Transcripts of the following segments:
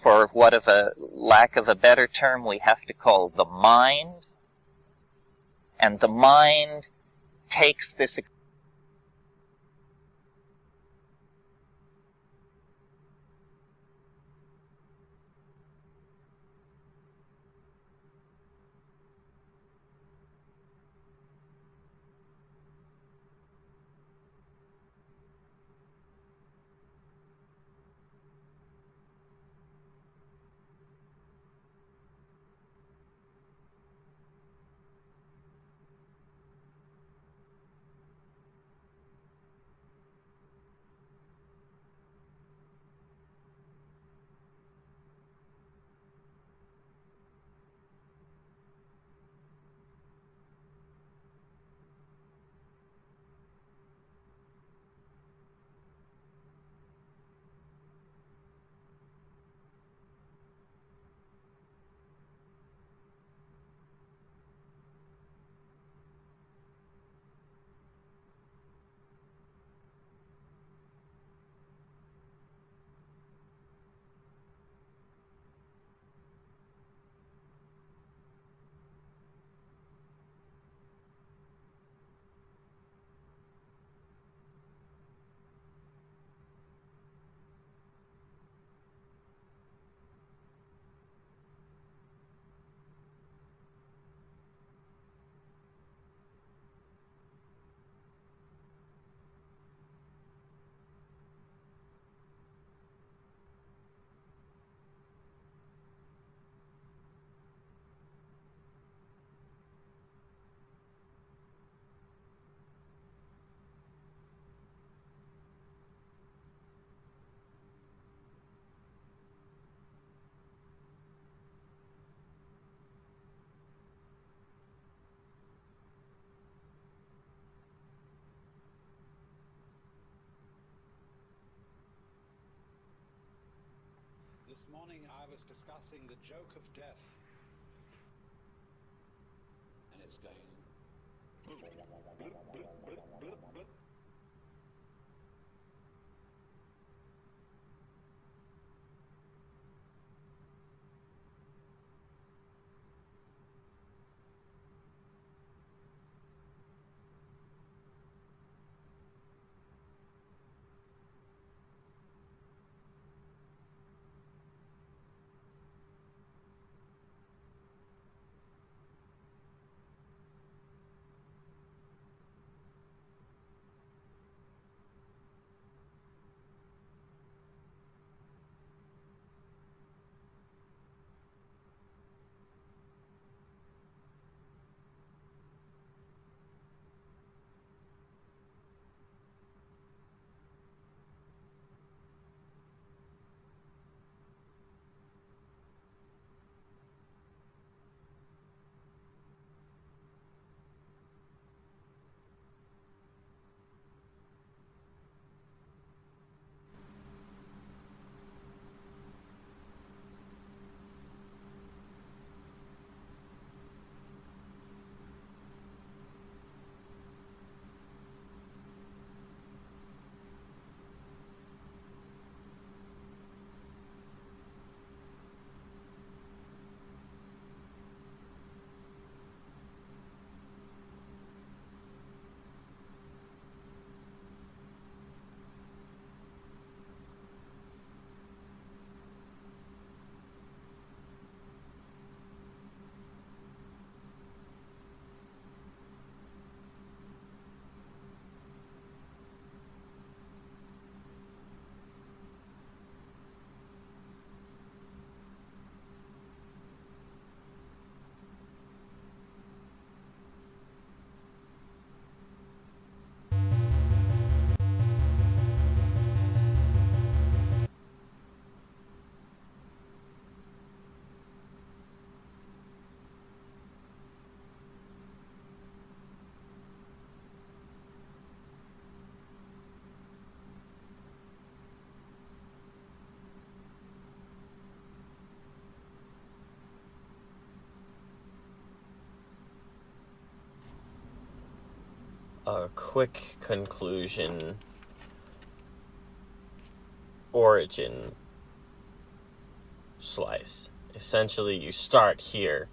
for what of a lack of a better term we have to call the mind. And the mind takes this This morning I was discussing the joke of death. And it's going. A quick conclusion. Origin. slice. Essentially, you start here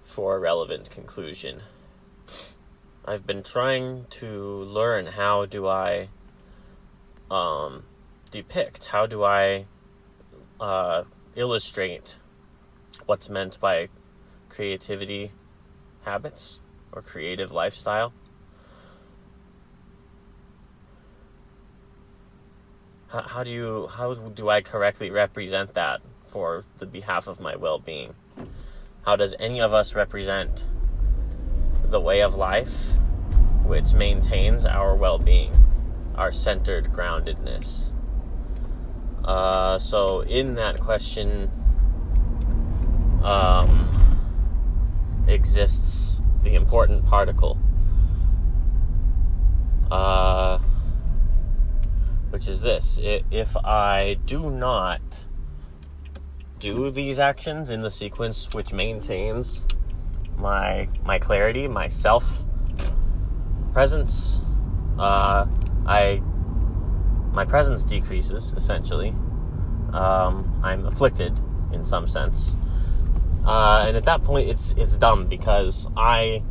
for a relevant conclusion. I've been trying to learn how do I depict, how do I illustrate what's meant by creativity habits or creative lifestyle. How do I correctly represent that for the behalf of my well-being? How does any of us represent the way of life which maintains our well-being, our centered groundedness? So in that question exists the important particle, which is this: if I do not do these actions in the sequence which maintains my clarity, my self presence, my presence decreases, essentially. I'm afflicted in some sense, and at that point it's dumb, because I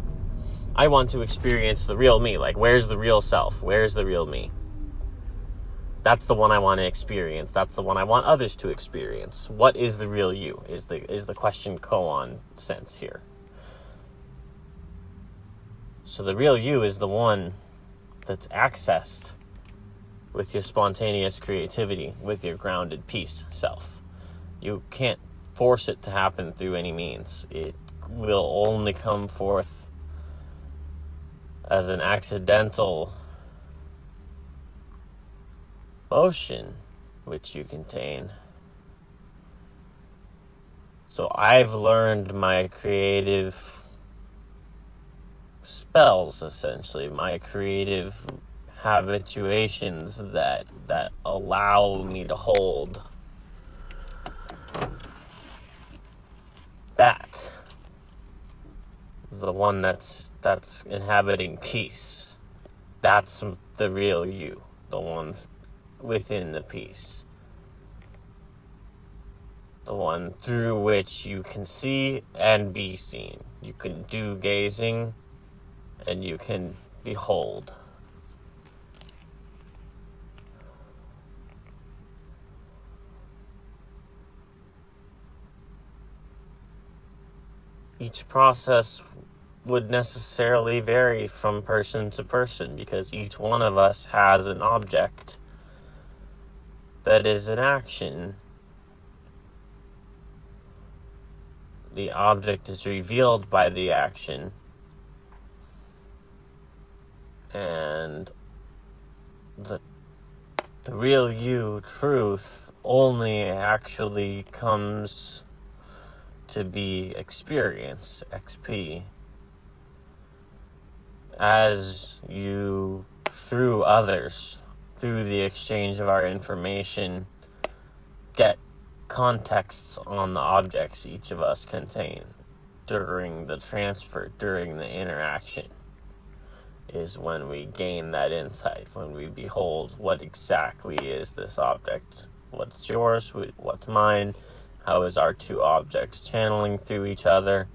want to experience the real me. Like, where's the real self? Where's the real me? That's the one I want to experience. That's the one I want others to experience. What is the real you? Is the question koan sense here. So the real you is the one that's accessed with your spontaneous creativity, with your grounded peace self. You can't force it to happen through any means. It will only come forth as an accidental motion which you contain. So I've learned my creative spells, essentially, my creative habituations that allow me to hold that, the one that's inhabiting peace. That's the real you, the one within the peace, the one through which you can see and be seen. You can do gazing and you can behold. Each process would necessarily vary from person to person, because each one of us has an object that is an action. The object is revealed by the action, and the real you, truth, only actually comes to be experienced, XP, as you, through others, through the exchange of our information, get contexts on the objects each of us contain during the transfer, during the interaction, is when we gain that insight, when we behold what exactly is this object, what's yours, what's mine, how is our two objects channeling through each other.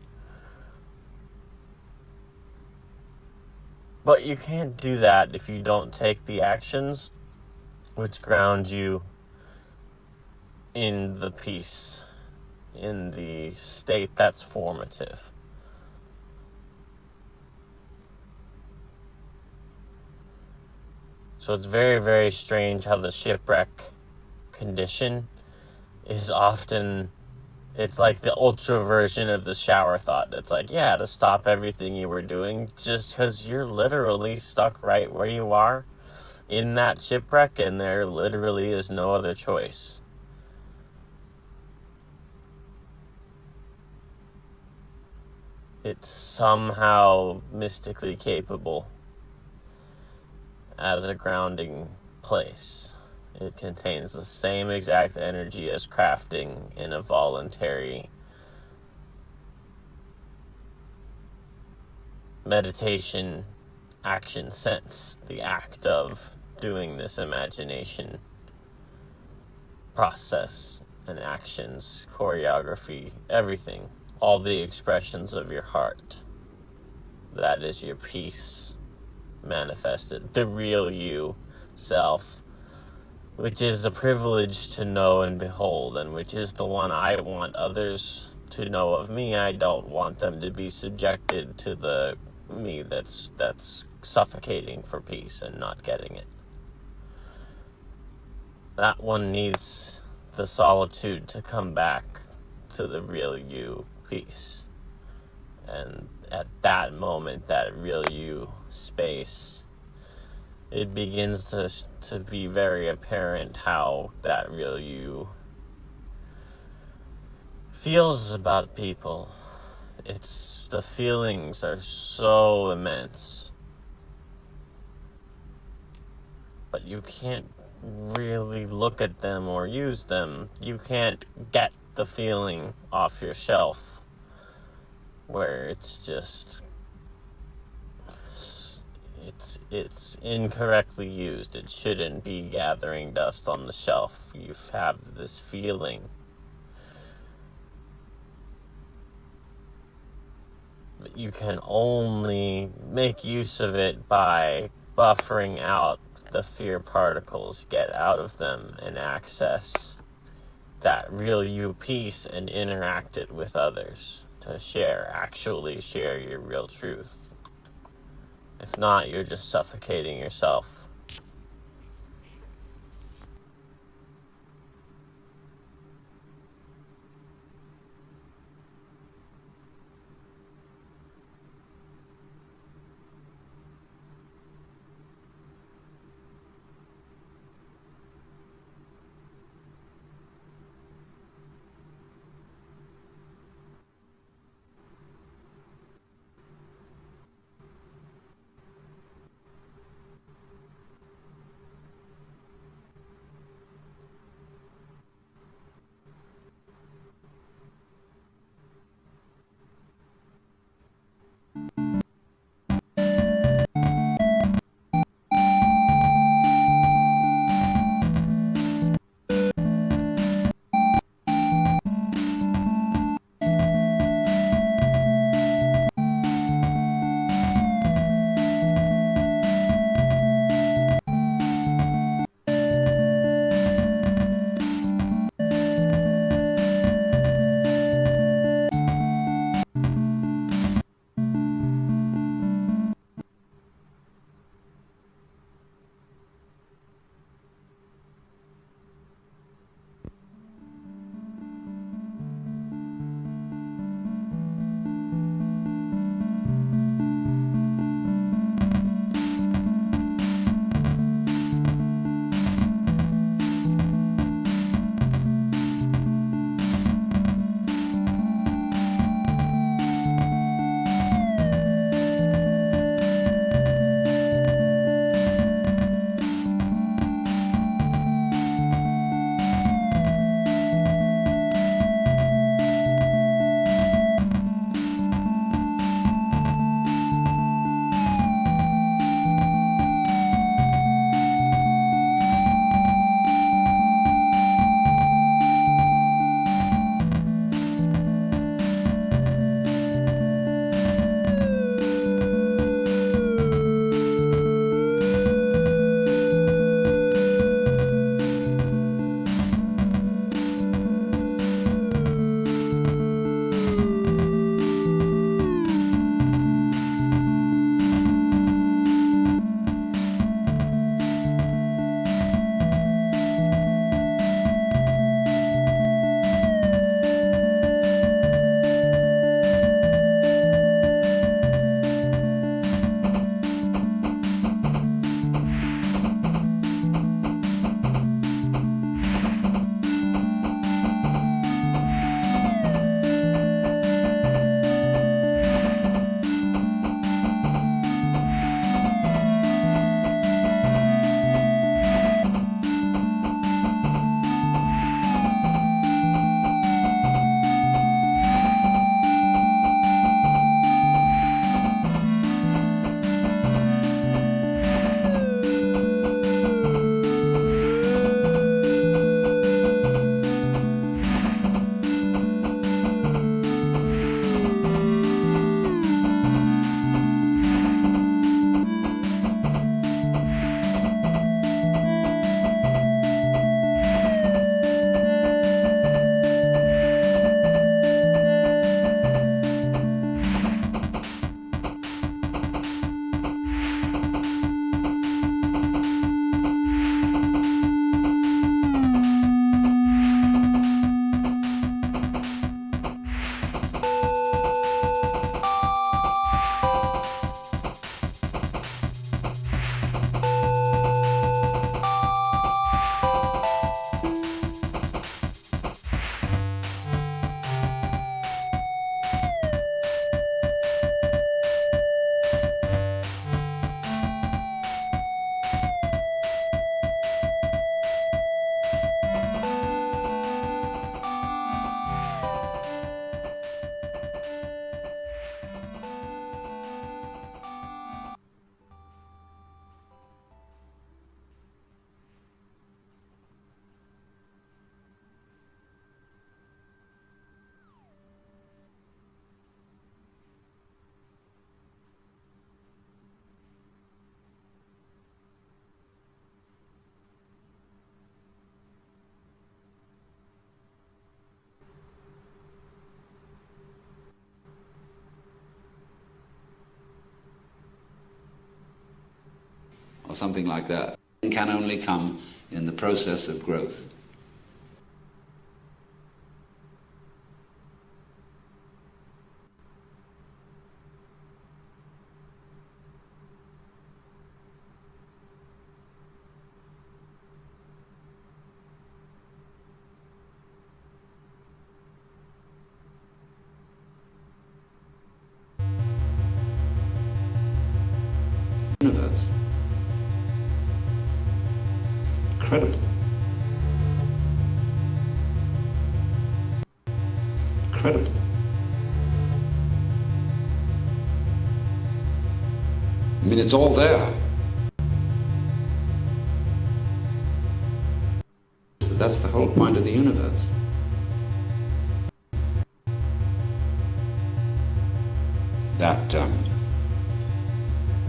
But you can't do that if you don't take the actions which ground you in the peace, in the state that's formative. So it's very, very strange how the shipwreck condition is often, it's like the ultra version of the shower thought. It's like, yeah, to stop everything you were doing, just because you're literally stuck right where you are in that shipwreck, and there literally is no other choice. It's somehow mystically capable as a grounding place. It contains the same exact energy as crafting in a voluntary meditation action sense. The act of doing this imagination process and actions, choreography, everything, all the expressions of your heart. That is your peace manifested, the real you self, which is a privilege to know and behold, and which is the one I want others to know of me. I don't want them to be subjected to the me that's suffocating for peace and not getting it. That one needs the solitude to come back to the real you peace. And at that moment, that real you space, it begins to be very apparent how that real you feels about people. The feelings are so immense, but you can't really look at them or use them. You can't get the feeling off your shelf, where it's just it's incorrectly used. It shouldn't be gathering dust on the shelf. You have this feeling, but you can only make use of it by buffering out the fear particles, get out of them, and access that real you peace and interact it with others to actually share your real truth. If not, you're just suffocating yourself. or something like that. It can only come in the process of growth. Universe. Incredible. Incredible. I mean, it's all there. That's the whole point of the universe. That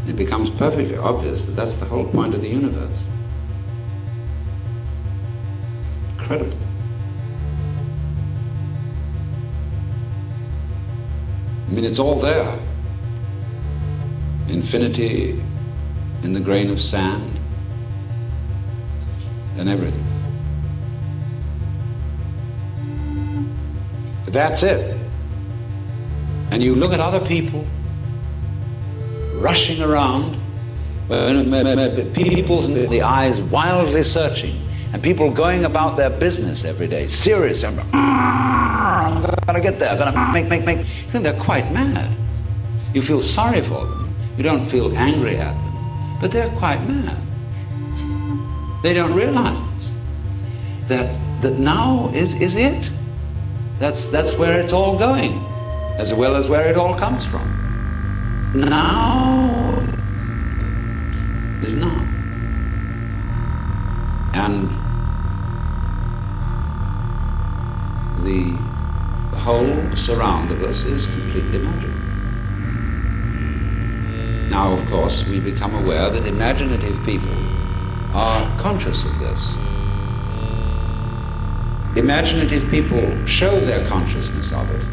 it becomes perfectly obvious that that's the whole point of the universe. Incredible. I mean, it's all there. Infinity in the grain of sand and everything. But that's it. And you look at other people rushing around, people, the eyes wildly searching, and people going about their business every day, serious. I'm gonna get there, I'm gonna make. You think they're quite mad. You feel sorry for them. You don't feel angry at them, but they're quite mad. They don't realize that now is it. That's where it's all going, as well as where it all comes from. Now is now. And the whole surround of us is completely magic. Now, of course, we become aware that imaginative people are conscious of this. Imaginative people show their consciousness of it.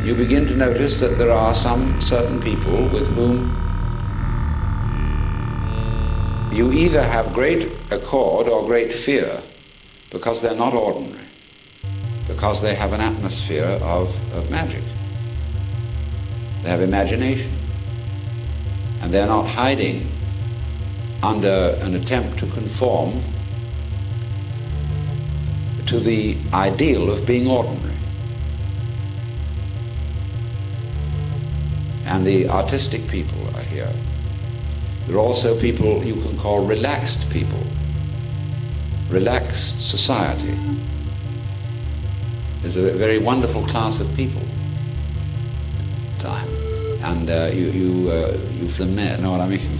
You begin to notice that there are some certain people with whom you either have great accord or great fear because they're not ordinary, because they have an atmosphere of magic. They have imagination, and they're not hiding under an attempt to conform to the ideal of being ordinary. And the artistic people are here. There are also people you can call relaxed people, relaxed society. There's a very wonderful class of people. Time, and you flamer, know what I mean?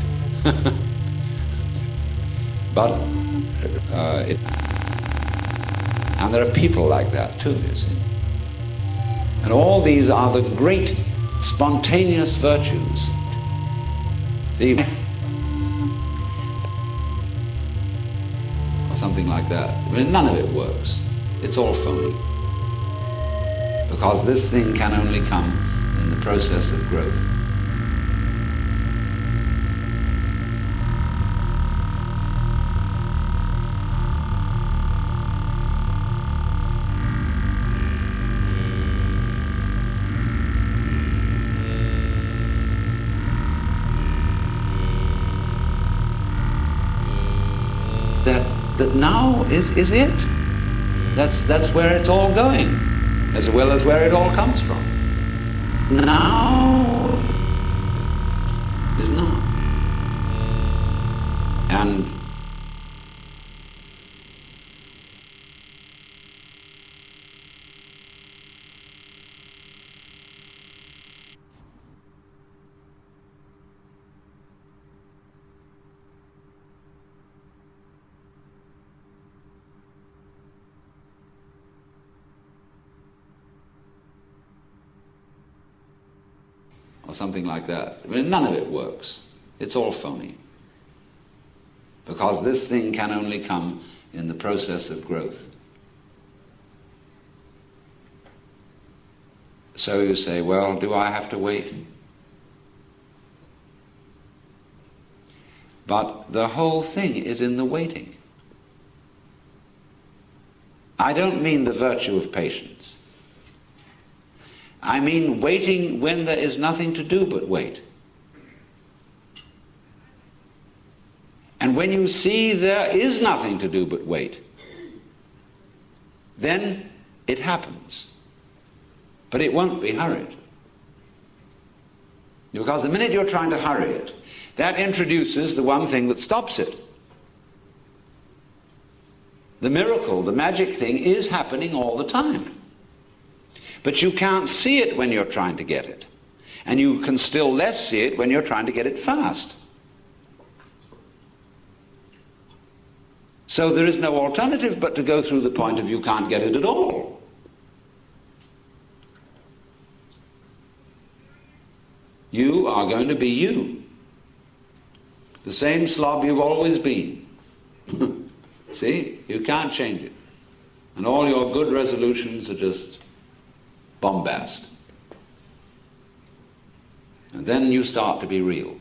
But and there are people like that too, you see. And all these are the great spontaneous virtues. See, or something like that. I mean, none of it works. It's all phony. Because this thing can only come in the process of growth. That now is it. That's where it's all going, as well as where it all comes from. Now is now. And or something like that. I mean, none of it works. It's all phony. Because this thing can only come in the process of growth. So you say, well, do I have to wait? But the whole thing is in the waiting. I don't mean the virtue of patience. I mean waiting when there is nothing to do but wait. And when you see there is nothing to do but wait, then it happens. But it won't be hurried. Because the minute you're trying to hurry it, that introduces the one thing that stops it. The miracle, the magic thing is happening all the time. But you can't see it when you're trying to get it. And you can still less see it when you're trying to get it fast. So there is no alternative but to go through the point of you can't get it at all. You are going to be you. The same slob you've always been. See? You can't change it. And all your good resolutions are just bombast. And then you start to be real.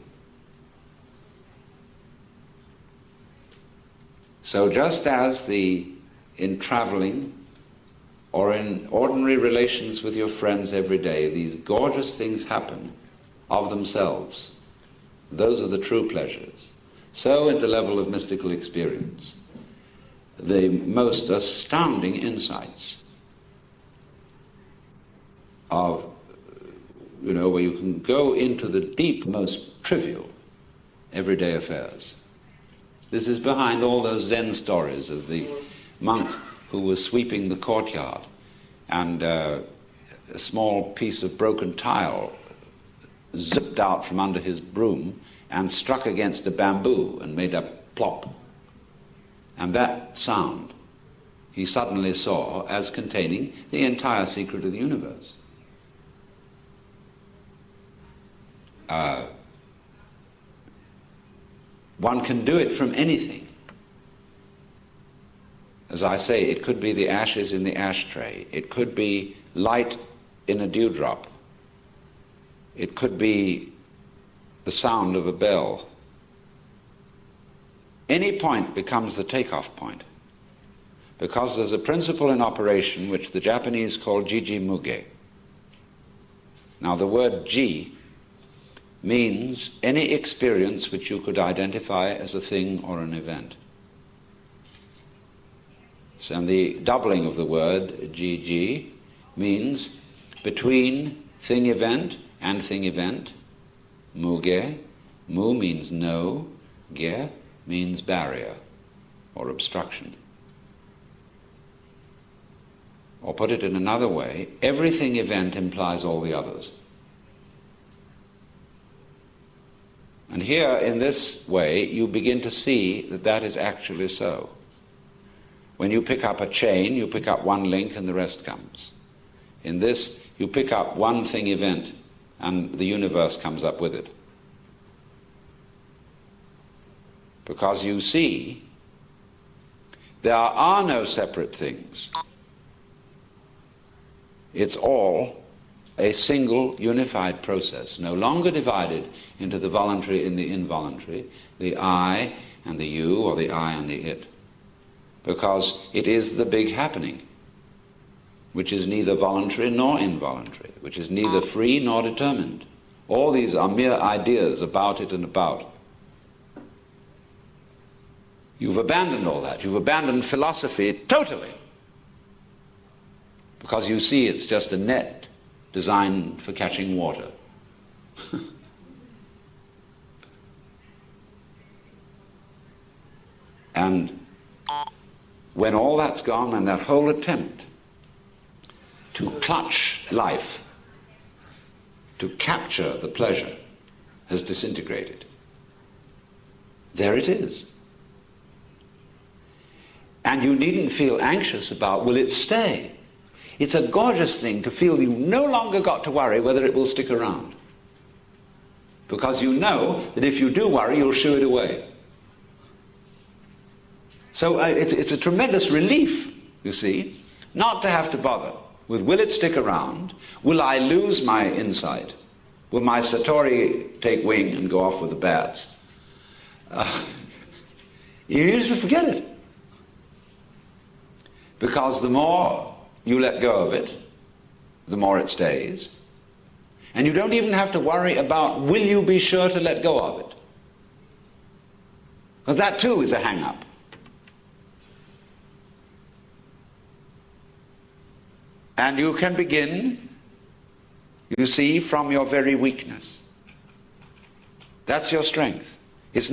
So just as in traveling or in ordinary relations with your friends every day, these gorgeous things happen of themselves. Those are the true pleasures. So at the level of mystical experience, the most astounding insights of, where you can go into the deep, most trivial, everyday affairs. This is behind all those Zen stories of the monk who was sweeping the courtyard and a small piece of broken tile zipped out from under his broom and struck against a bamboo and made a plop. And that sound he suddenly saw as containing the entire secret of the universe. One can do it from anything. As I say, it could be the ashes in the ashtray. It could be light in a dewdrop. It could be the sound of a bell. Any point becomes the takeoff point, because there's a principle in operation which the Japanese call jiji muge. Now the word ji means any experience which you could identify as a thing or an event. So, and the doubling of the word jiji means between thing-event and thing-event. Muge, mu means no, ge means barrier or obstruction. Or put it in another way, everything event implies all the others. And here, in this way, you begin to see that that is actually so. When you pick up a chain, you pick up one link and the rest comes. In this, you pick up one thing event and the universe comes up with it. Because you see, there are no separate things. It's all a single unified process, no longer divided into the voluntary and the involuntary, the I and the you, or the I and the it. Because it is the big happening, which is neither voluntary nor involuntary, which is neither free nor determined. All these are mere ideas about it and about. You've abandoned all that. You've abandoned philosophy totally. Because you see it's just a net designed for catching water. And when all that's gone and that whole attempt to clutch life, to capture the pleasure, has disintegrated, there it is. And you needn't feel anxious about, will it stay? It's a gorgeous thing to feel you've no longer got to worry whether it will stick around. Because you know that if you do worry, you'll shoo it away. So it's a tremendous relief, you see, not to have to bother with, will it stick around? Will I lose my insight? Will my Satori take wing and go off with the bats? You used to forget it. Because the more you let go of it, the more it stays. And you don't even have to worry about, will you be sure to let go of it? Because that too is a hang-up. And you can begin, you see, from your very weakness. That's your strength.